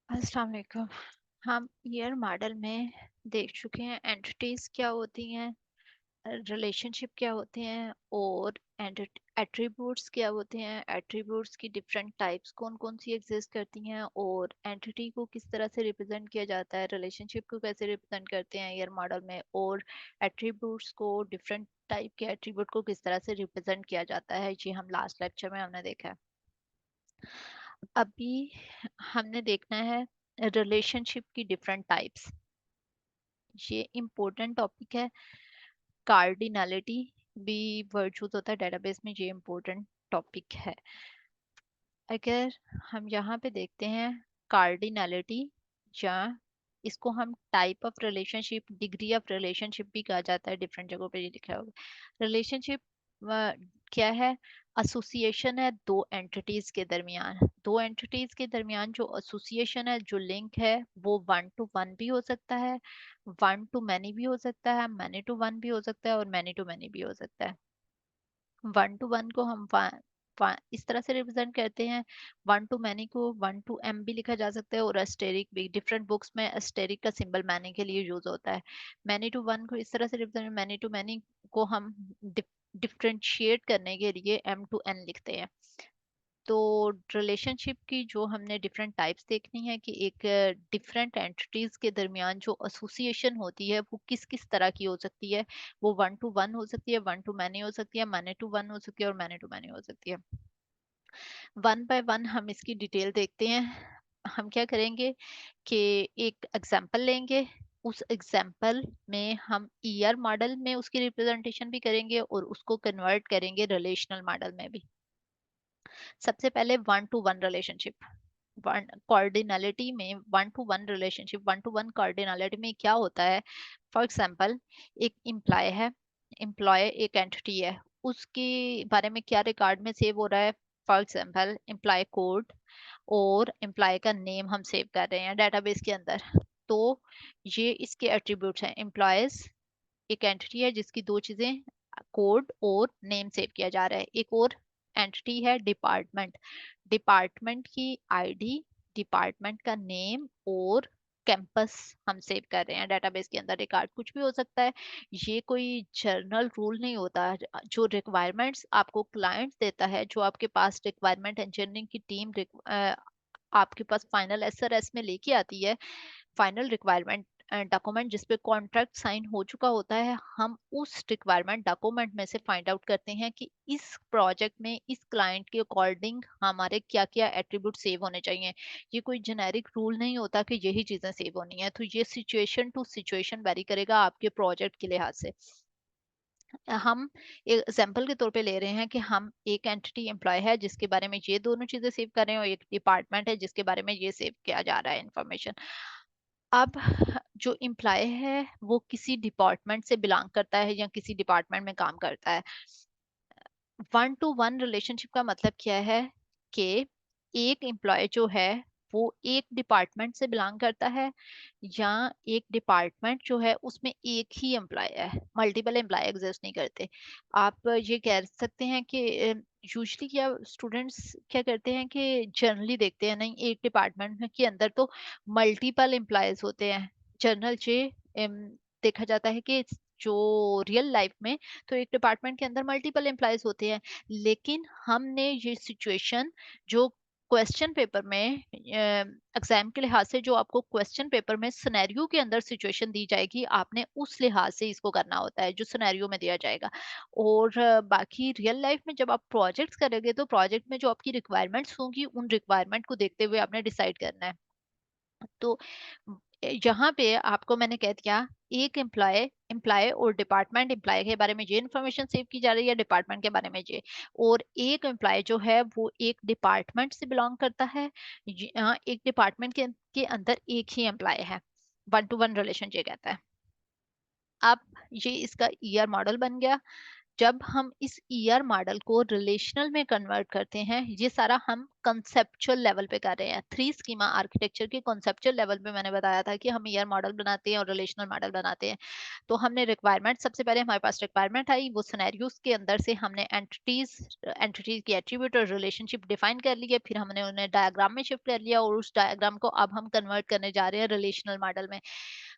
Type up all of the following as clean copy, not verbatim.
अस्सलाम वालेकुम। हम ईयर मॉडल में देख चुके हैं एंटिटीज क्या होती हैं, रिलेशनशिप क्या होते हैं और एट्रीब्यूट्स क्या होते हैं। एट्रीब्यूट्स की डिफरेंट टाइप्स कौन कौन सी एग्जिस्ट करती हैं और एंटिटी को किस तरह से रिप्रेजेंट किया जाता है, रिलेशनशिप को कैसे रिप्रेजेंट करते हैं ईयर मॉडल में, और एट्रीब्यूट्स को डिफरेंट टाइप के एट्रीब्यूट को किस तरह से रिप्रेजेंट किया जाता है। जी हम लास्ट लेक्चर में हमने देखा है। अभी हमने देखना है रिलेशनशिप की डिफरेंट टाइप्स। ये इम्पोर्टेंट टॉपिक है। कार्डिनलिटी भी वर्ड यूज होता है डेटाबेस में, ये इम्पोर्टेंट टॉपिक है। अगर हम यहाँ पे देखते हैं कार्डिनलिटी, या इसको हम type of relationship, degree of relationship भी कहा जाता है, डिफरेंट जगहों पे ये लिखा होगा। रिलेशनशिप क्या है? एसोसिएशन है दो एंटिटीज के दरमियान। दो एंटिटीज के दरमियान जो एसोसिएशन है, जो लिंक है, वो वन टू वन भी हो सकता है, वन टू मैनी भी हो सकता है, मैनी टू वन भी हो सकता है और मैनी टू मैनी भी हो सकता है। वन टू वन को हम इस तरह से रिप्रेजेंट करते हैं। वन टू मैनी को वन टू एम भी लिखा जा सकता है और एस्टेरिक भी। डिफरेंट बुक्स में एस्टेरिक का सिंबल मैनी के लिए यूज होता है। मैनी टू वन को इस तरह से रिप्रेजेंट, मैनी टू मैनी को हम डिफ्रेंशिएट करने के लिए एम टू एन लिखते हैं। तो रिलेशनशिप की जो हमने डिफरेंट टाइप्स देखनी है कि एक डिफरेंट एंटिटीज के दरमियान जो एसोसिएशन होती है वो किस किस तरह की हो सकती है। वो वन टू वन हो सकती है, वन टू मैनी हो सकती है, मैनी टू वन हो सकती है और मैनी टू मैनी हो सकती है। वन बाय वन हम इसकी डिटेल देखते हैं। हम क्या करेंगे कि एक एग्जांपल लेंगे, उस एग्जांपल में हम ईआर मॉडल में उसकी रिप्रेजेंटेशन भी करेंगे और उसको कन्वर्ट करेंगे रिलेशनल मॉडल में भी। सबसे पहले one to one relationship. One cardinality में one to one relationship, one to one cardinality में क्या होता है? फॉर एग्जांपल, एक एम्प्लॉय है। एम्प्लॉय एक एंटिटी है, उसके बारे में क्या रिकॉर्ड में सेव हो रहा है? फॉर एग्जांपल एम्प्लॉय कोड और एम्प्लॉय का नेम हम सेव कर रहे हैं डेटाबेस के अंदर। तो ये इसके एट्रीब्यूट्स हैं। एम्प्लॉयज एक एंटिटी है जिसकी दो चीजें, कोड और नेम सेव किया जा रहा है। एक और एंटिटी है डिपार्टमेंट। डिपार्टमेंट की आईडी, डिपार्टमेंट का नेम और कैंपस हम सेव कर रहे हैं डेटाबेस के अंदर। रिकॉर्ड कुछ भी हो सकता है, ये कोई जर्नल रूल नहीं होता। जो रिक्वायरमेंट्स आपको क्लाइंट देता है, जो आपके पास रिक्वायरमेंट इंजीनियरिंग की टीम आपके पास फाइनल एसआरएस में लेके आती है, फाइनल रिक्वायरमेंट डॉक्यूमेंट जिसपे कॉन्ट्रैक्ट साइन हो चुका होता है, हम उस रिक्वायरमेंट डॉक्यूमेंट में से फाइंड आउट करते हैं कि इस प्रोजेक्ट में इस क्लाइंट के अकॉर्डिंग हमारे क्या क्या एट्रीब्यूट सेव होने चाहिए। ये कोई जेनेरिक रूल नहीं होता कि यही चीजें सेव होनी है। तो ये सिचुएशन टू सिचुएशन वेरी करेगा आपके प्रोजेक्ट के लिहाज से। हम एग्जाम्पल के तौर पे ले रहे हैं कि हम एक एंटिटी एम्प्लॉय है जिसके बारे में ये दोनों चीजें सेव कर रहे हैं और एक डिपार्टमेंट है जिसके बारे में ये सेव किया जा रहा है इंफॉर्मेशन। अब जो एम्प्लॉय है वो किसी डिपार्टमेंट से बिलोंग करता है या किसी डिपार्टमेंट में काम करता है। वन टू वन रिलेशनशिप का मतलब क्या है कि एक एम्प्लॉय जो है वो एक डिपार्टमेंट से बिलोंग करता है, या एक डिपार्टमेंट जो है उसमें एक ही एम्प्लॉय है, मल्टीपल एम्प्लॉय एग्जिस्ट नहीं करते। आप ये कह सकते हैं कि यूजली क्या स्टूडेंट्स क्या करते हैं कि जनरली देखते हैं, नहीं एक डिपार्टमेंट के अंदर तो मल्टीपल एम्प्लॉयज होते हैं। जनरल जे देखा जाता है कि जो रियल लाइफ में तो एक डिपार्टमेंट के अंदर मल्टीपल एम्प्लॉयज होते हैं। लेकिन हमने ये सिचुएशन जो क्वेश्चन पेपर में एग्जाम के लिहाज से, जो आपको क्वेश्चन पेपर में सिनेरियो के अंदर सिचुएशन दी जाएगी, आपने उस लिहाज से इसको करना होता है जो सिनेरियो में दिया जाएगा। और बाकी रियल लाइफ में जब आप प्रोजेक्ट्स करोगे तो प्रोजेक्ट में जो आपकी रिक्वायरमेंट्स होंगी उन रिक्वायरमेंट को देखते हुए आपने डिसाइड करना है। तो यहाँ पे आपको मैंने कह दिया, एक एम्प्लॉय एम्प्लॉय और डिपार्टमेंट, एम्प्लॉय के बारे में ये इन्फॉर्मेशन सेव की जा रही है, डिपार्टमेंट के बारे में ये। और एक एम्प्लॉय जो है वो एक डिपार्टमेंट से बिलोंग करता है, यहाँ एक डिपार्टमेंट के अंदर एक ही एम्प्लॉय है। वन टू वन रिलेशन ये कहता है। अब ये इसका ईआर मॉडल बन गया। जब हम इस ईआर मॉडल को रिलेशनल में कन्वर्ट करते हैं, ये सारा हम कंसेप्चुअल लेवल पे कर रहे हैं। 3 स्कीमा आर्किटेक्चर के कंसेप्चुअल लेवल पे मैंने बताया था कि हम ईआर मॉडल बनाते हैं और रिलेशनल मॉडल बनाते हैं। तो हमने रिक्वायरमेंट, सबसे पहले हमारे पास रिक्वायरमेंट आई, वो सिनेरियोस के अंदर से हमने एंटिटीज की एट्रीब्यूट और रिलेशनशिप डिफाइन कर लिए, फिर हमने उन्हें डायग्राम में शिफ्ट कर लिया और उस डायग्राम को अब हम कन्वर्ट करने जा रहे हैं रिलेशनल मॉडल में।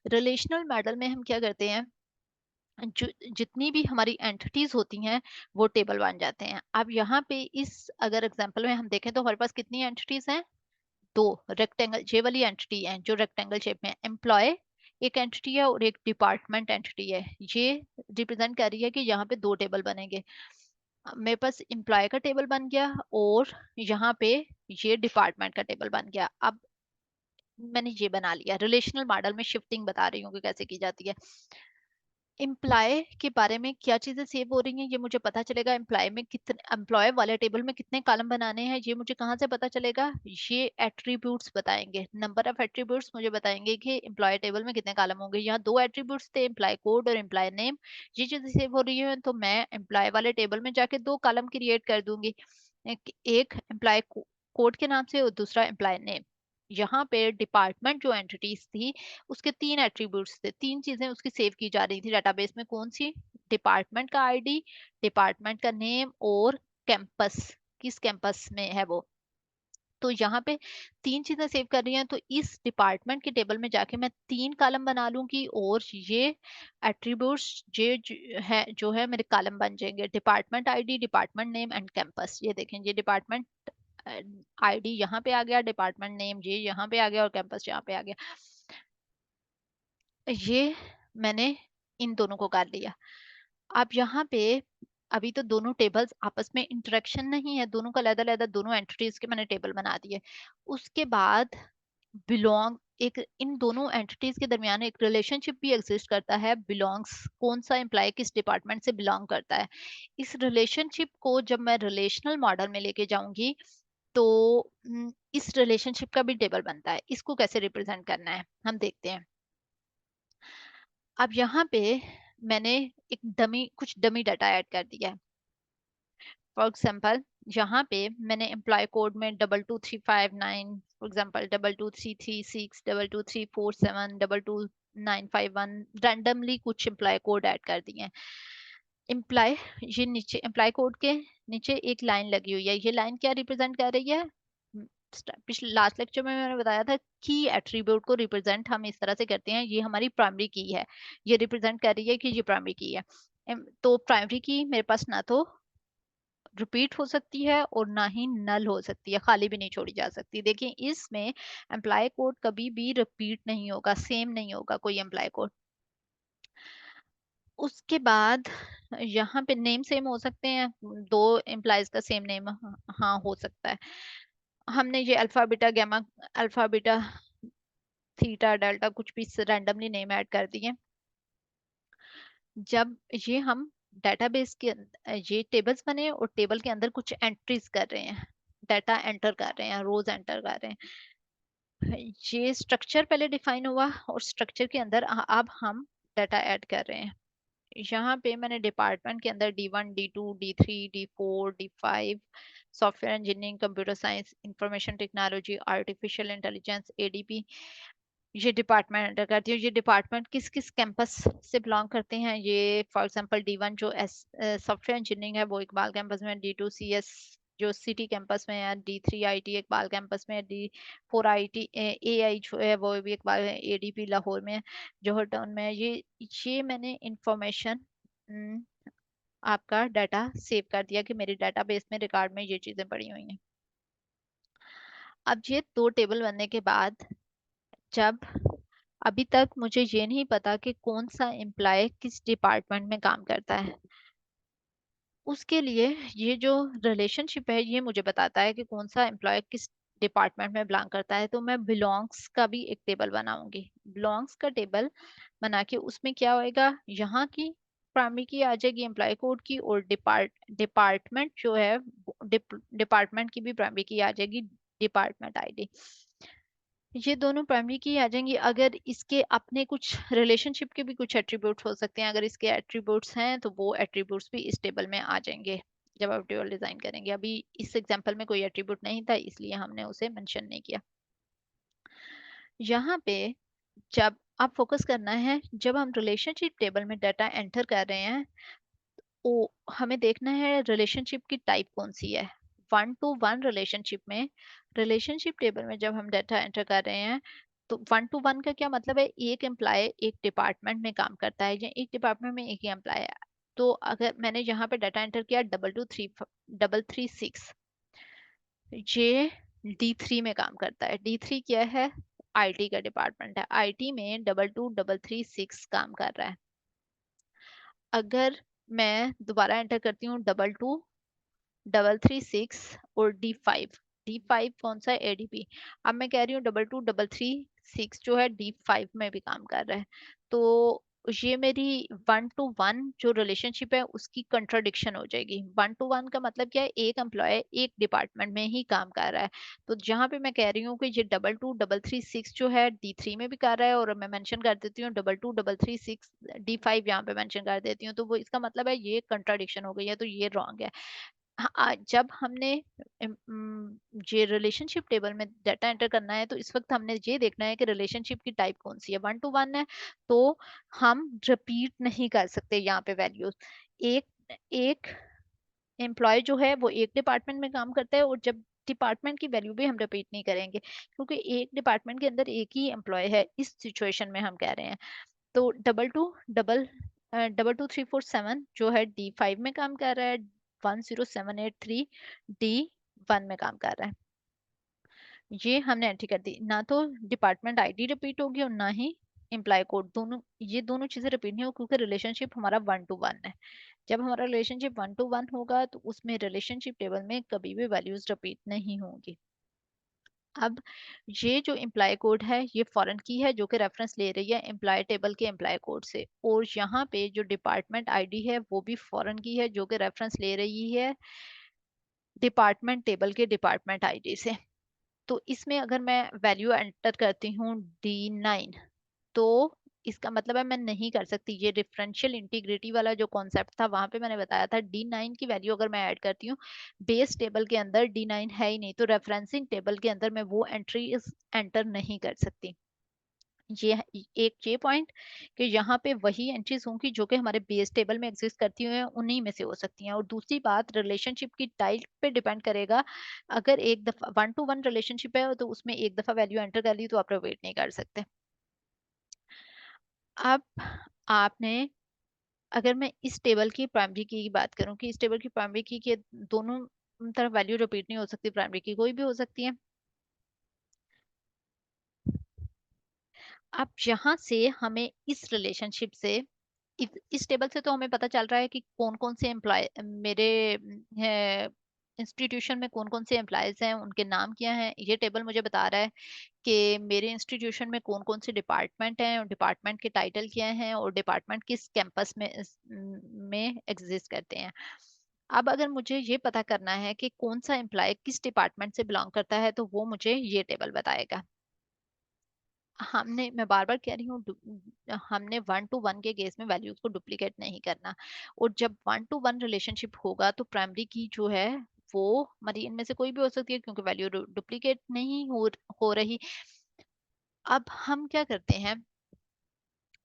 रिलेशनल मॉडल में हम क्या करते हैं, जो जितनी भी हमारी एंटिटीज होती हैं वो टेबल बन जाते हैं। अब यहाँ पे इस अगर एग्जांपल में हम देखें तो हमारे पास कितनी एंटिटीज हैं, 2 रेक्टेंगल, ये वाली एंटिटी है जो रेक्टेंगल शेप में, एम्प्लॉय एक एंटिटी है और एक डिपार्टमेंट एंटिटी है। ये रिप्रेजेंट कर रही है कि यहाँ पे 2 टेबल बनेंगे। मेरे पास एम्प्लॉय का टेबल बन गया और यहाँ पे ये डिपार्टमेंट का टेबल बन गया। अब मैंने ये बना लिया, रिलेशनल मॉडल में शिफ्टिंग बता रही हूँ कि कैसे की जाती है। एम्प्लॉय के बारे में क्या चीजें सेव हो रही हैं ये मुझे पता चलेगा। एम्प्लॉय में कितने, एम्प्लॉय वाले टेबल में कितने कॉलम बनाने हैं ये मुझे कहाँ से पता चलेगा, ये एट्रीब्यूट्स बताएंगे, नंबर ऑफ एट्रीब्यूट्स मुझे बताएंगे कि एम्प्लॉय टेबल में कितने कॉलम होंगे। यहाँ 2 एट्रीब्यूट्स थे, एम्प्लॉय कोड और एम्प्लॉय नेम। ये चीजें सेव हो रही है तो मैं एम्प्लॉय वाले टेबल में जाके 2 कॉलम क्रिएट कर दूंगी, एक एम्प्लॉय कोड के नाम से और दूसरा एम्प्लॉय नेम। यहाँ पे डिपार्टमेंट जो एंटिटीज थी उसके 3 एट्रीब्यूट्स थे, 3 चीजें उसकी सेव की जा रही थी डेटाबेस में। कौन सी, डिपार्टमेंट का आईडी, डिपार्टमेंट का नेम और कैंपस, किस कैंपस में है वो। तो यहाँ पे 3 चीजें सेव कर रही हैं, तो इस डिपार्टमेंट के टेबल में जाके मैं 3 कॉलम बना लूंगी और ये एट्रीब्यूट्स है जो है मेरे कॉलम बन जाएंगे, department ID, department name and campus. ये देखें, ये डिपार्टमेंट आईडी यहाँ पे आ गया, डिपार्टमेंट नेम ये यहाँ पे आ गया और कैंपस यहाँ पे आ गया। ये मैंने इन दोनों को कर लिया। अब यहाँ पे अभी तो दोनों टेबल्स आपस में इंटरेक्शन नहीं है, दोनों का अलग अलग, दोनों एंटिटीज के मैंने टेबल बना दिए। उसके बाद बिलोंग, एक इन दोनों एंटिटीज के दरमियान एक रिलेशनशिप भी एग्जिस्ट करता है, बिलोंग्स, कौन सा एम्प्लॉय किस डिपार्टमेंट से बिलोंग करता है। इस रिलेशनशिप को जब मैं रिलेशनल मॉडल में लेके जाऊंगी तो इस रिलेशनशिप का भी टेबल बनता है। इसको कैसे रिप्रेजेंट करना है हम देखते हैं। अब यहाँ पे मैंने एक कुछ डमी डाटा ऐड कर दिया है। फॉर एग्जाम्पल यहाँ पे मैंने एम्प्लॉय कोड में 22359, फॉर एग्जाम्पल 22336, 22347, 22951 रैंडमली कुछ एम्प्लॉय कोड ऐड कर दिए हैं। एम्प्लॉय, ये नीचे एम्प्लॉय कोड के नीचे एक लाइन लगी हुई है, ये लाइन क्या रिप्रेजेंट कर रही है, पिछले लास्ट लेक्चर में मैंने बताया था की एट्रीब्यूट को रिप्रेजेंट हम इस तरह से करते हैं, ये हमारी प्राइमरी की है, ये रिप्रेजेंट कर रही है कि ये प्राइमरी की है। तो प्राइमरी की मेरे पास ना तो रिपीट हो सकती है और ना ही नल हो सकती है, खाली भी नहीं छोड़ी जा सकती। देखिए इसमें एम्प्लॉय कोड कभी भी रिपीट नहीं होगा, सेम नहीं होगा कोई एम्प्लॉय कोड। उसके बाद यहाँ पे नेम सेम हो सकते हैं, 2 एम्प्लॉयज का सेम नेम, हाँ हो सकता है। हमने ये alpha beta gamma, alpha beta theta delta कुछ भी रैंडमली नेम ऐड कर दिए। जब ये हम डेटाबेस के ये टेबल्स बने और टेबल के अंदर कुछ एंट्रीज कर रहे हैं, डाटा एंटर कर रहे हैं, रोज एंटर कर रहे हैं, ये स्ट्रक्चर पहले डिफाइन हुआ और स्ट्रक्चर के अंदर अब हम डाटा ऐड कर रहे हैं। यहाँ पे मैंने डिपार्टमेंट के अंदर D1, D2, D3, D4, D5, software engineering, computer science, information technology, artificial intelligence, ADP, ये डिपार्टमेंट एंटर करती हूँ। ये डिपार्टमेंट किस किस कैंपस से बिलोंग करते हैं, ये फॉर एग्जांपल D1 जो सॉफ्टवेयर इंजीनियरिंग है वो इकबाल कैंपस में, D2 CS जो सिटी कैंपस में है, D3 IT इकबाल कैंपस में, D4 IT AI जो है वो भी इकबाल, ADP लाहौर में है, जौहर टाउन में है। ये मैंने इंफॉर्मेशन, आपका डाटा सेव कर दिया कि मेरे डाटाबेस में रिकॉर्ड में ये चीजें पड़ी हुई हैं। अब ये 2 टेबल बनने के बाद, जब अभी तक मुझे ये नहीं पता कि कौन सा एम्प्लॉय किस डिपार्टमेंट में काम करता है, उसके लिए ये जो रिलेशनशिप है ये मुझे बताता है कि कौन सा एम्प्लॉय किस डिपार्टमेंट में बिलोंग करता है। तो मैं बिलोंग्स का भी एक टेबल बनाऊंगी। बिलोंग्स का टेबल बना के उसमें क्या होएगा, यहाँ की प्राइमरी की आ जाएगी एम्प्लॉय कोड की, और डिपार्टमेंट जो है डिपार्टमेंट की भी प्राइमरी की आ जाएगी, डिपार्टमेंट आईडी। ये दोनों प्राइमरी की आ जाएंगी। अगर इसके अपने कुछ रिलेशनशिप के भी कुछ एट्रीब्यूट्स हो सकते हैं, अगर इसके एट्रीब्यूट्स हैं तो वो एट्रीब्यूट्स भी इस टेबल में आ जाएंगे जब आप टेबल डिजाइन करेंगे। अभी इस एग्जांपल में कोई एट्रीब्यूट नहीं था इसलिए हमने उसे मेंशन नहीं किया। यहाँ पे जब आप फोकस करना है, जब हम रिलेशनशिप टेबल में डाटा एंटर कर रहे हैं, ओ हमें देखना है रिलेशनशिप की टाइप कौन सी है। वन टू वन रिलेशनशिप में, रिलेशनशिप टेबल में जब हम डाटा एंटर कर रहे हैं तो वन टू वन का क्या मतलब है, एक एम्प्लॉय एक डिपार्टमेंट में काम करता है या एक डिपार्टमेंट में एक ही एम्प्लॉय है। तो अगर मैंने यहाँ पे डाटा एंटर किया 22336, ये D3 में काम करता है। D3 क्या है, आईटी का डिपार्टमेंट है, आईटी में 22336 काम कर रहा है। अगर मैं दोबारा एंटर करती हूँ 22336 और D5, D5 कौन सा है, एडीपी। अब मैं कह रही हूँ 22336 जो है D5 में भी काम कर रहा है। तो ये मेरी वन टू वन जो रिलेशनशिप है उसकी कंट्राडिक्शन हो जाएगी। वन टू वन का मतलब क्या है, एक एम्प्लॉय एक डिपार्टमेंट में ही काम कर रहा है। तो जहां पे मैं कह रही हूँ कि ये 22336 जो है D3 में भी कर रहा है, और मैं मेंशन कर देती हूँ 22336 D5 यहाँ पे मेंशन कर देती हूँ, तो वो इसका मतलब है ये कंट्राडिक्शन हो गई है, तो ये रॉन्ग है। हाँ, जब हमने ये रिलेशनशिप टेबल में डाटा एंटर करना है तो इस वक्त हमने ये देखना है कि रिलेशनशिप की टाइप कौन सी है। वन टू वन है तो हम रिपीट नहीं कर सकते यहाँ पे वैल्यूज। एक एक एम्प्लॉय जो है वो एक डिपार्टमेंट में काम करता है, और जब डिपार्टमेंट की वैल्यू भी हम रिपीट नहीं करेंगे क्योंकि एक डिपार्टमेंट के अंदर एक ही एम्प्लॉय है, इस सिचुएशन में हम कह रहे हैं। तो double two three four seven जो है D5 में काम कर रहा है, 10783 D1 में काम कर रहा है। ये हमने एंट्री कर दी, ना तो डिपार्टमेंट आईडी रिपीट होगी और ना ही एम्प्लॉय कोड, दोनों ये दोनों चीजें रिपीट नहीं हो क्योंकि रिलेशनशिप हमारा वन टू वन है। जब हमारा रिलेशनशिप वन टू वन होगा तो उसमें रिलेशनशिप टेबल में कभी भी वैल्यूज रिपीट नहीं होंगी। अब ये जो एम्प्लॉय कोड है ये फॉरेन की है जो कि रेफरेंस ले रही है एम्प्लॉय टेबल के एम्प्लॉय कोड से, और यहाँ पे जो डिपार्टमेंट आईडी है वो भी फॉरेन की है जो कि रेफरेंस ले रही है डिपार्टमेंट टेबल के डिपार्टमेंट आईडी से। तो इसमें अगर मैं वैल्यू एंटर करती हूँ D9, तो इसका मतलब है मैं नहीं कर सकती, ये डिफरेंशियल इंटीग्रिटी वाला जो कॉन्सेप्ट था वहां पे मैंने बताया था D9 की वैल्यू अगर मैं ऐड करती हूँ, बेस टेबल के अंदर D9 है ही नहीं तो रेफरेंसिंग टेबल के अंदर मैं वो एंट्री एंटर नहीं कर सकती। ये एक ये पॉइंट कि यहाँ पे वही एंट्रीज होंगी जो कि हमारे बेस टेबल में एग्जिस्ट करती हुई हैं, उन्हीं में से हो सकती हैं। और दूसरी बात, रिलेशनशिप की टाइप पे डिपेंड करेगा। अगर एक दफा वन टू वन रिलेशनशिप है तो उसमें एक दफा वैल्यू एंटर कर ली तो आप वेट नहीं कर सकते। अब आपने, अगर मैं इस टेबल की प्राइमरी की बात करूं कि इस टेबल की प्राइमरी की के दोनों तरफ वैल्यू रिपीट नहीं हो सकती, प्राइमरी की कोई भी हो सकती है। अब यहाँ से हमें इस रिलेशनशिप से, इस टेबल से तो हमें पता चल रहा है कि कौन कौन से एम्प्लॉय मेरे इंस्टीट्यूशन में कौन कौन से एम्प्लॉयज हैं, उनके नाम क्या हैं। ये टेबल मुझे बता रहा है कि मेरे इंस्टीट्यूशन में कौन कौन से डिपार्टमेंट हैं और डिपार्टमेंट के टाइटल क्या हैं और डिपार्टमेंट किस कैंपस में एग्जिस्ट करते हैं। अब अगर मुझे ये पता करना है कि कौन सा एम्प्लॉय किस डिपार्टमेंट से बिलोंग करता है तो वो मुझे ये टेबल बताएगा। हमने, मैं बार बार कह रही हूँ, हमने वन टू वन के केस में वैल्यूज को डुप्लीकेट नहीं करना। और जब वन टू वन रिलेशनशिप होगा तो प्राइमरी की जो है वो हमारी इनमें से कोई भी हो सकती है क्योंकि वैल्यू डुप्लीकेट नहीं हो रही। अब हम क्या करते हैं,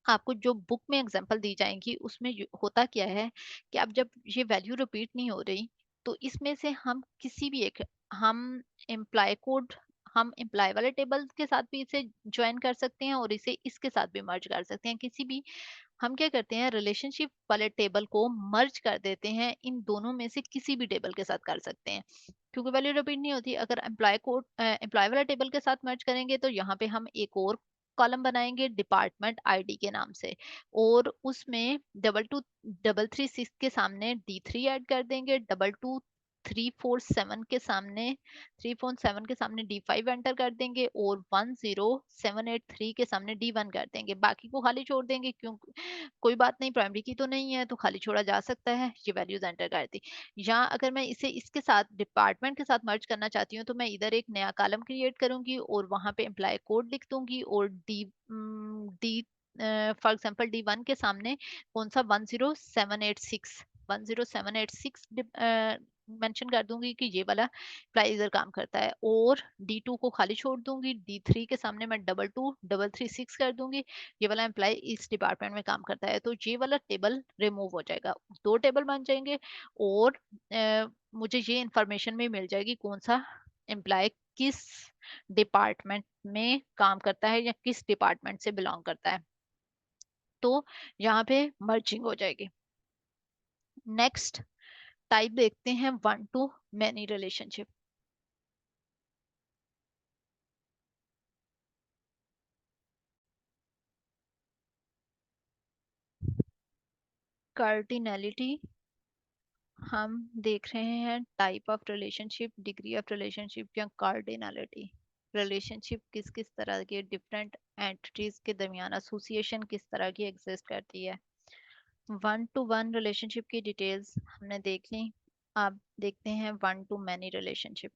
आपको जो बुक में एग्जांपल दी जाएंगी उसमें होता क्या है कि अब जब ये वैल्यू रिपीट नहीं हो रही तो इसमें से हम किसी भी एक, हम एम्प्लॉय कोड, हम एम्प्लॉय वाले टेबल के साथ भी इसे ज्वाइन कर सकते हैं और इसे इसके साथ भी मर्ज कर सकते हैं। किसी भी, हम क्या करते हैं रिलेशनशिप वाले टेबल को मर्ज कर देते हैं, इन दोनों में से किसी भी टेबल के साथ कर सकते हैं क्योंकि वैल्यू रिपीट नहीं होती। अगर एम्प्लॉय कोड एम्प्लॉय वाला टेबल के साथ मर्ज करेंगे तो यहाँ पे हम एक और कॉलम बनाएंगे डिपार्टमेंट आईडी के नाम से, और उसमें 22336 के सामने D3 ऐड कर देंगे, 347 के सामने 347 के सामने D5 एंटर कर देंगे और 10783 के सामने D1 कर देंगे, बाकी को खाली छोड़ देंगे। क्यों? कोई बात नहीं, प्राइमरी की तो नहीं है तो खाली छोड़ा जा सकता है। ये वैल्यूज एंटर कर दी। या अगर मैं इसे इसके साथ डिपार्टमेंट के साथ मर्ज करना चाहती हूँ तो मैं इधर एक नया कॉलम क्रिएट करूंगी और वहां पे एम्प्लॉय कोड लिख दूंगी और डी फॉर एग्जाम्पल D1 के सामने कौन सा 10786 मेंशन कर दूंगी कि ये वाला प्राइजर काम करता है। और D2 को खाली छोड़ दूंगी। D3 के सामने मैं 22336 कर दूंगी, ये वाला एम्प्लॉय इस डिपार्टमेंट में काम करता है। तो ये वाला टेबल रिमूव हो जाएगा, दो टेबल बन जाएंगे और मुझे ये इंफॉर्मेशन भी मिल जाएगी कौन सा एम्प्लॉय किस डिपार्टमेंट में काम करता है या किस डिपार्टमेंट से बिलोंग करता है। तो यहाँ पे मर्जिंग हो जाएगी। नेक्स्ट टाइप देखते हैं one two many relationship. Cardinality हम देख रहे हैं type of relationship, degree of relationship या कार्डिनैलिटी। रिलेशनशिप किस किस तरह के डिफरेंट एंटिटीज के दरमियान एसोसिएशन किस तरह की एग्जिस्ट करती है। वन टू वन रिलेशनशिप की डिटेल्स हमने देख ली। अब देखते हैं one two many relationship.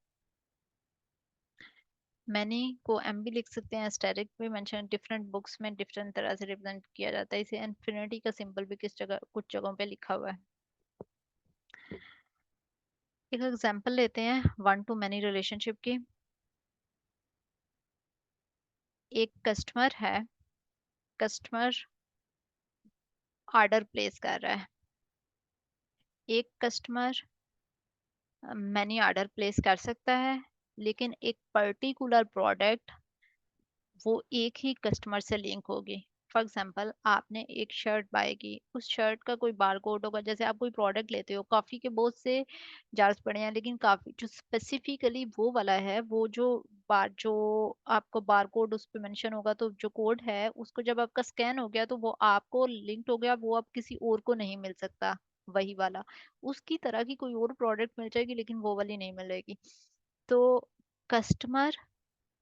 Many को एम भी लिख सकते हैं, एस्टेरिक भी मेंशन डिफरेंट बुक्स में डिफरेंट तरह से रिप्रेजेंट किया जाता है इसे। इन्फिनिटी का सिंबल भी किस जगह कुछ जगहों पे लिखा हुआ है। एक एग्जांपल लेते हैं वन टू मैनी रिलेशनशिप की। एक कस्टमर है, कस्टमर ऑर्डर प्लेस कर रहा है। एक कस्टमर मैनी ऑर्डर प्लेस कर सकता है, लेकिन एक पर्टिकुलर प्रोडक्ट वो एक ही कस्टमर से लिंक होगी। फॉर एग्जाम्पल आपने एक शर्ट बाय की, उस शर्ट का कोई बार कोड होगा। जैसे आप कोई प्रोडक्ट लेते हो, कॉफी के बहुत से जार्स पड़े हैं, लेकिन काफी जो स्पेसिफिकली वो वाला है, वो जो आपको बार कोड उस पर मेंशन होगा, तो जो कोड है उसको जब आपका स्कैन हो गया तो वो आपको लिंक्ड हो गया, वो अब किसी और को नहीं मिल सकता। वही वाला उसकी तरह की कोई और प्रोडक्ट मिल जाएगी लेकिन वो वाली नहीं मिलेगी। तो कस्टमर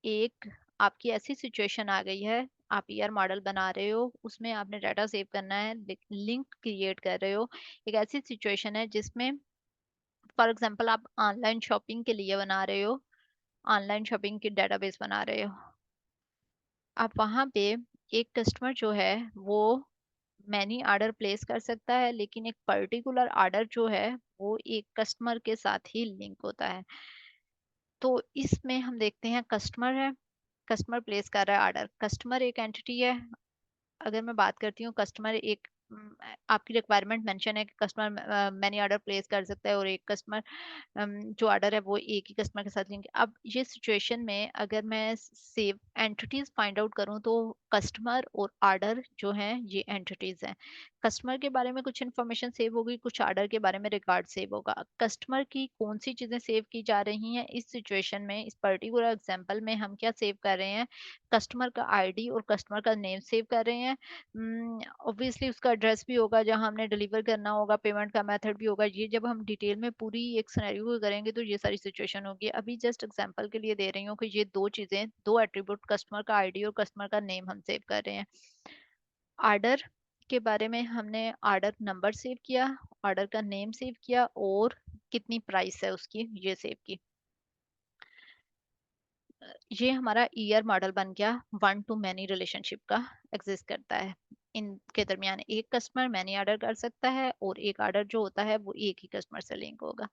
एक आपकी ऐसी सिचुएशन आ गई है, आप ईआर मॉडल बना रहे हो, उसमें आपने डाटा सेव करना है, लिंक क्रिएट कर रहे हो। एक ऐसी सिचुएशन है जिसमें फॉर एग्जांपल आप ऑनलाइन शॉपिंग के लिए बना रहे हो, ऑनलाइन शॉपिंग की डेटाबेस बना रहे हो। आप वहां पे एक कस्टमर जो है वो मैनी ऑर्डर प्लेस कर सकता है, लेकिन एक पर्टिकुलर ऑर्डर जो है वो एक कस्टमर के साथ ही लिंक होता है। तो इसमें हम देखते हैं कस्टमर है, कस्टमर प्लेस कर रहा है ऑर्डर। कस्टमर एक एंटिटी है। अगर मैं बात करती हूँ कस्टमर एक आपकी रिक्वायरमेंट मेंशन है कि कस्टमर मैनी ऑर्डर प्लेस कर सकता है और एक कस्टमर जो ऑर्डर है वो एक ही कस्टमर के साथ लिंक। अब ये सिचुएशन में अगर मैं सेव एंटिटीज फाइंड आउट करूँ तो कस्टमर और ऑर्डर जो हैं ये एंटिटीज हैं। कस्टमर के बारे में कुछ इन्फॉर्मेशन सेव होगी, कुछ ऑर्डर के बारे में रिकॉर्ड सेव होगा। कस्टमर की कौन सी चीजें सेव की जा रही हैं इस सिचुएशन में, इस पर्टिकुलर एग्जांपल में हम क्या सेव कर रहे हैं, कस्टमर का आईडी और कस्टमर का नेम सेव कर रहे हैं। ऑब्वियसली उसका एड्रेस भी होगा जहां हमने डिलीवर करना होगा, पेमेंट का मेथड भी होगा। ये जब हम डिटेल में पूरी एक सिनेरियो को करेंगे तो ये सारी सिचुएशन होगी। अभी जस्ट एग्जांपल के लिए दे रही हूँ कि ये दो चीजें, दो एट्रीब्यूट, कस्टमर का आईडी और कस्टमर का नेम हम सेव कर रहे हैं। ऑर्डर के बारे में हमने ऑर्डर नंबर सेव किया, ऑर्डर का नेम सेव किया और कितनी प्राइस है उसकी ये सेव की। ये हमारा ईयर मॉडल बन गया वन टू मैनी रिलेशनशिप का एग्जिस्ट करता है। इनके दरमियान एक कस्टमर मैनी ऑर्डर कर सकता है और एक ऑर्डर जो होता है वो एक ही कस्टमर से लिंक होगा।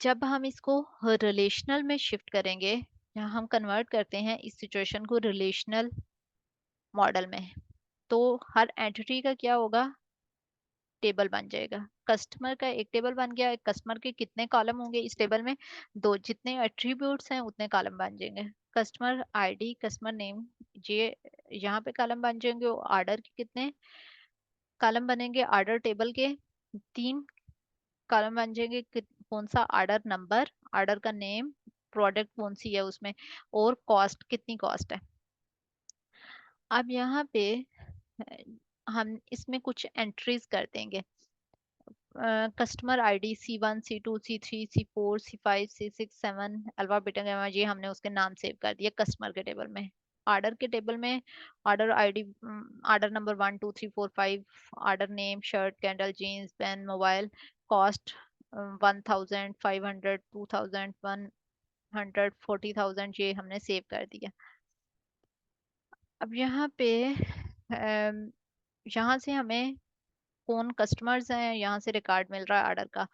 जब हम इसको रिलेशनल में शिफ्ट करेंगे, यहाँ हम कन्वर्ट करते हैं इस सिचुएशन को रिलेशनल मॉडल में, तो हर एंटिटी का क्या होगा, टेबल बन जाएगा। कस्टमर का एक टेबल बन गया। कस्टमर के कितने कॉलम होंगे इस टेबल में, दो। जितने एट्रीब्यूट्स हैं उतने कॉलम बन जाएंगे। कस्टमर आईडी, कस्टमर नेम, ये यहाँ पे कॉलम बन जाएंगे। ऑर्डर के कितने कॉलम बनेंगे, ऑर्डर टेबल के तीन कॉलम बन जाएंगे। कौन सा ऑर्डर नंबर, ऑर्डर का नेम, प्रोडक्ट कौन सी है उसमें, और कॉस्ट कितनी कॉस्ट है। अब यहाँ पे हम इसमें कुछ एंट्रीज कर देंगे। Customer ID C1 C2 C3 C4 C5 C6 7 alphabetic ये हमने उसके नाम सेव कर दिए कस्टमर के टेबल में। ऑर्डर के टेबल में order ID, order number 1 2 3 4 5, order name shirt candle jeans pen mobile, cost 1,000 500 2,000 100 40,000 ये हमने सेव कर दिया। अब यहाँ पे यहाँ से हमें कौन कस्टमर्स हैं यहाँ से रिकॉर्ड मिल रहा है ऑर्डर का,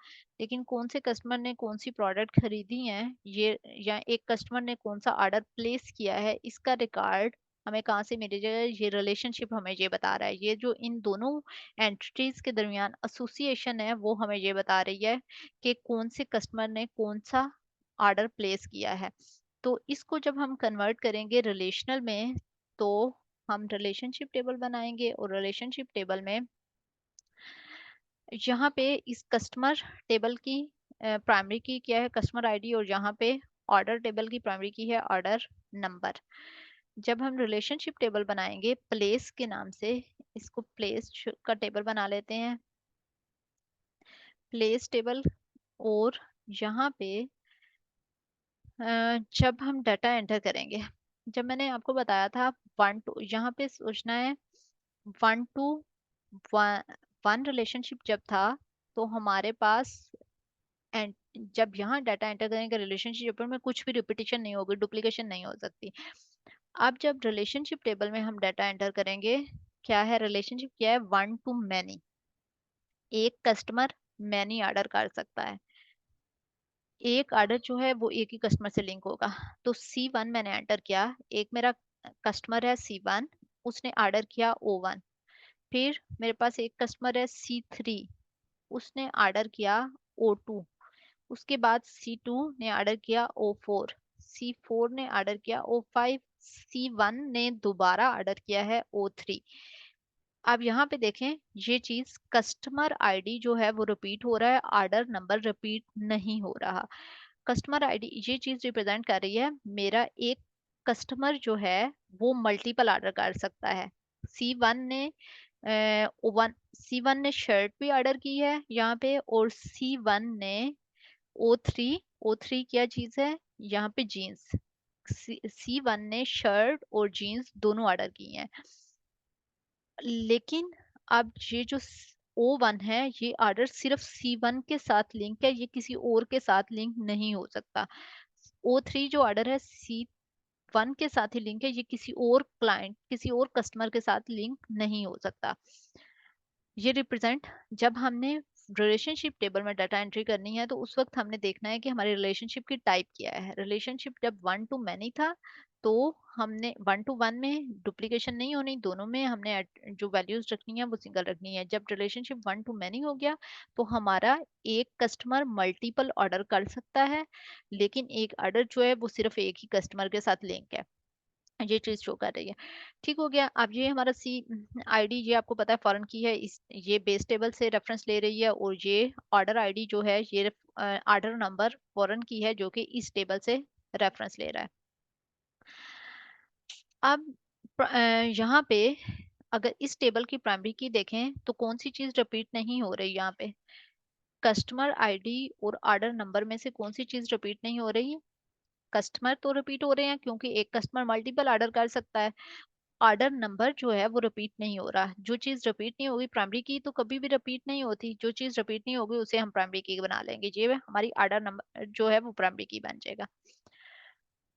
लेकिन कौन से कस्टमर ने कौन सी प्रोडक्ट खरीदी है ये, या एक कस्टमर ने कौन सा ऑर्डर प्लेस किया है इसका रिकॉर्ड हमें कहाँ से मिलेगा? ये रिलेशनशिप हमें ये बता रहा है। ये जो इन दोनों एंटिटीज के दरमियान एसोसिएशन है वो हमें ये बता रही है कि कौन से कस्टमर ने कौन सा ऑर्डर प्लेस किया है। तो इसको जब हम कन्वर्ट करेंगे रिलेशनल में, तो हम रिलेशनशिप टेबल बनाएंगे और रिलेशनशिप टेबल में यहाँ पे इस कस्टमर टेबल की प्राइमरी की क्या है कस्टमर आईडी, और यहाँ पे ऑर्डर टेबल की प्राइमरी की है ऑर्डर नंबर। जब हम रिलेशनशिप टेबल बनाएंगे प्लेस के नाम से, इसको प्लेस का टेबल बना लेते हैं, प्लेस टेबल। और यहाँ पे जब हम डाटा एंटर करेंगे, जब मैंने आपको बताया था 1 2, यहाँ पे सोचना है 1 to 1 रिलेशनशिप जब था तो हमारे पास एंड जब यहाँ डाटा एंटर करेंगे रिलेशनशिप में कुछ भी रिपीटिशन नहीं होगी, डुप्लीकेशन नहीं हो सकती। अब जब रिलेशनशिप टेबल में हम डाटा एंटर करेंगे, क्या है रिलेशनशिप, क्या है 1 to many। एक कस्टमर मैनी ऑर्डर कर सकता है, एक ऑर्डर जो है वो एक ही कस्टमर से लिंक होगा। तो C1 मैंने एंटर किया, एक मेरा कस्टमर है C1, उसने ऑर्डर किया O1। फिर मेरे पास एक कस्टमर है C3, उसने ऑर्डर किया O2। उसके बाद C2 ने ऑर्डर किया O4, C4 ने ऑर्डर किया O5, C1 ने दोबारा ऑर्डर किया है O3। अब यहाँ पे देखें ये चीज कस्टमर आईडी जो है वो रिपीट हो रहा है, ऑर्डर नंबर रिपीट नहीं हो रहा। कस्टमर आईडी ये चीज रिप्रेजेंट कर रही है मेरा एक कस्टमर जो है वो मल्टीपल ऑर्डर कर सकता है। C1 ने C1 ने शर्ट भी ऑर्डर की है यहाँ पे, और C1 ने O3 क्या चीज है यहाँ पे जीन्स, C1 ने शर्ट और जीन्स दोनों ऑर्डर की हैं। लेकिन अब ये जो O1 है ये ऑर्डर सिर्फ C1 के साथ लिंक है, ये किसी और के साथ लिंक नहीं हो सकता। O3 जो ऑर्डर है C1 के साथ ही लिंक है, ये किसी और क्लाइंट किसी और कस्टमर के साथ लिंक नहीं हो सकता। ये रिप्रेजेंट जब हमने रिलेशनशिप टेबल में डाटा एंट्री करनी है तो उस वक्त हमने देखना है कि हमारी रिलेशनशिप की टाइप क्या है। रिलेशनशिप जब 1 to many था तो हमने 1 to 1 में डुप्लीकेशन नहीं होनी, दोनों में हमने जो वैल्यूज रखनी है वो सिंगल रखनी है। जब रिलेशनशिप 1 to many हो गया तो हमारा एक कस्टमर मल्टीपल ऑर्डर कर सकता है, लेकिन एक ऑर्डर जो है वो सिर्फ एक ही कस्टमर के साथ लिंक है, ये चीज शो कर रही है। ठीक हो गया। अब ये हमारा C आईडी ये आपको पता है फॉरेन की है, इस ये बेस टेबल से रेफरेंस ले रही है, और ये ऑर्डर आईडी जो है ये ऑर्डर नंबर फॉरेन की है जो कि इस टेबल से रेफरेंस ले रहा है। अब यहाँ पे अगर इस टेबल की प्राइमरी की देखें तो कौन सी चीज रिपीट नहीं हो रही यहाँ पे? कस्टमर आईडी और ऑर्डर नंबर में से कौन सी चीज रिपीट नहीं हो रही? कस्टमर तो रिपीट हो रहे हैं क्योंकि एक कस्टमर मल्टीपल ऑर्डर कर सकता है। ऑर्डर नंबर जो है वो रिपीट नहीं हो रहा। जो चीज रिपीट नहीं होगी प्राइमरी की तो कभी भी रिपीट नहीं होती, जो चीज रिपीट नहीं होगी उसे हम प्राइमरी की बना लेंगे, ये हमारी ऑर्डर नंबर जो है वो प्राइमरी की बन जाएगा।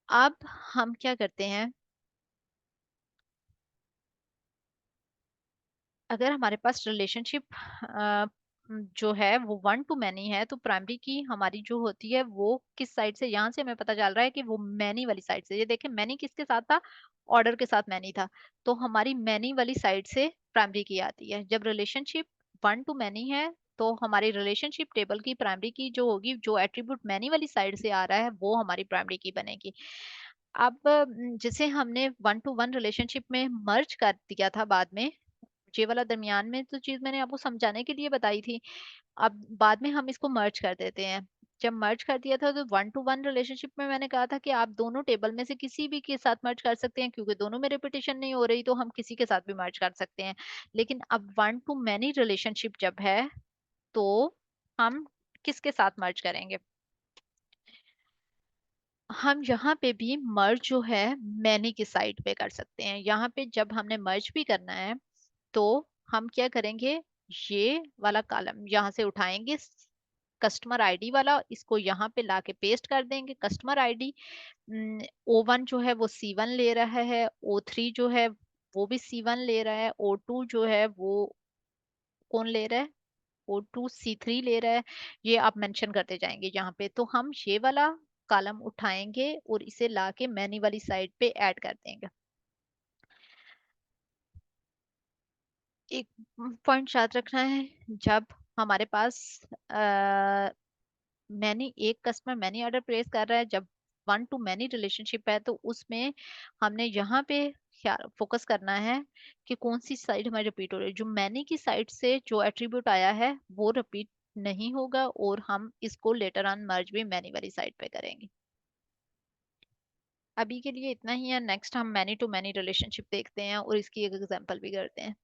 अब हम क्या करते हैं, अगर हमारे पास रिलेशनशिप जो है वो 1 to many है तो प्राइमरी की हमारी जो होती है वो किस साइड से, यहाँ से हमें पता चल रहा है कि वो मैनी वाली साइड से। ये देखें मैनी किसके साथ था, ऑर्डर के साथ मैनी था, तो हमारी मैनी वाली साइड से प्राइमरी की आती है। जब रिलेशनशिप 1 to many है तो हमारी रिलेशनशिप टेबल की प्राइमरी की जो होगी, जो एट्रीब्यूट मैनी वाली साइड से आ रहा है वो हमारी प्राइमरी की बनेगी। अब जिसे हमने 1 to 1 रिलेशनशिप में मर्ज कर दिया था बाद में, ये वाला दरमियान में तो चीज मैंने आपको समझाने के लिए बताई थी। अब बाद में हम इसको मर्ज कर देते हैं। जब मर्ज कर दिया था तो 1 to 1 रिलेशनशिप में मैंने कहा था कि आप दोनों टेबल में से किसी भी के साथ मर्ज कर सकते हैं, क्योंकि दोनों में रिपीटिशन नहीं हो रही तो हम किसी के साथ भी मर्ज कर सकते हैं। लेकिन अब 1 to many रिलेशनशिप जब है तो हम किसके साथ मर्ज करेंगे? हम यहाँ पे भी मर्ज जो है मैनी की साइड पे कर सकते हैं। यहाँ पे जब हमने मर्ज भी करना है तो हम क्या करेंगे, ये वाला कॉलम यहाँ से उठाएंगे, कस्टमर आईडी वाला, इसको यहाँ पे लाके पेस्ट कर देंगे। कस्टमर आईडी O1 जो है वो C1 ले रहा है, O3 जो है वो भी C1 ले रहा है, O2 जो है वो कौन ले रहा है, O2 C3 ले रहा है। ये आप मेंशन करते जाएंगे यहाँ पे। तो हम ये वाला कॉलम उठाएंगे और इसे लाके मैनी वाली साइड पे ऐड कर देंगे। एक पॉइंट याद रखना है, जब हमारे पास मैनी एक कस्टमर मैनी ऑर्डर प्लेस कर रहा है, जब वन टू मैनी रिलेशनशिप है, तो उसमें हमने यहाँ पे फोकस करना है कि कौन सी साइड हमारी रिपीट हो रही है। जो मैनी की साइड से जो एट्रीब्यूट आया है वो रिपीट नहीं होगा, और हम इसको लेटर ऑन मर्ज भी मैनी वाली साइड पे करेंगे। अभी के लिए इतना ही है। नेक्स्ट हम मैनी टू मैनी रिलेशनशिप देखते हैं और इसकी एक एग्जांपल भी करते हैं।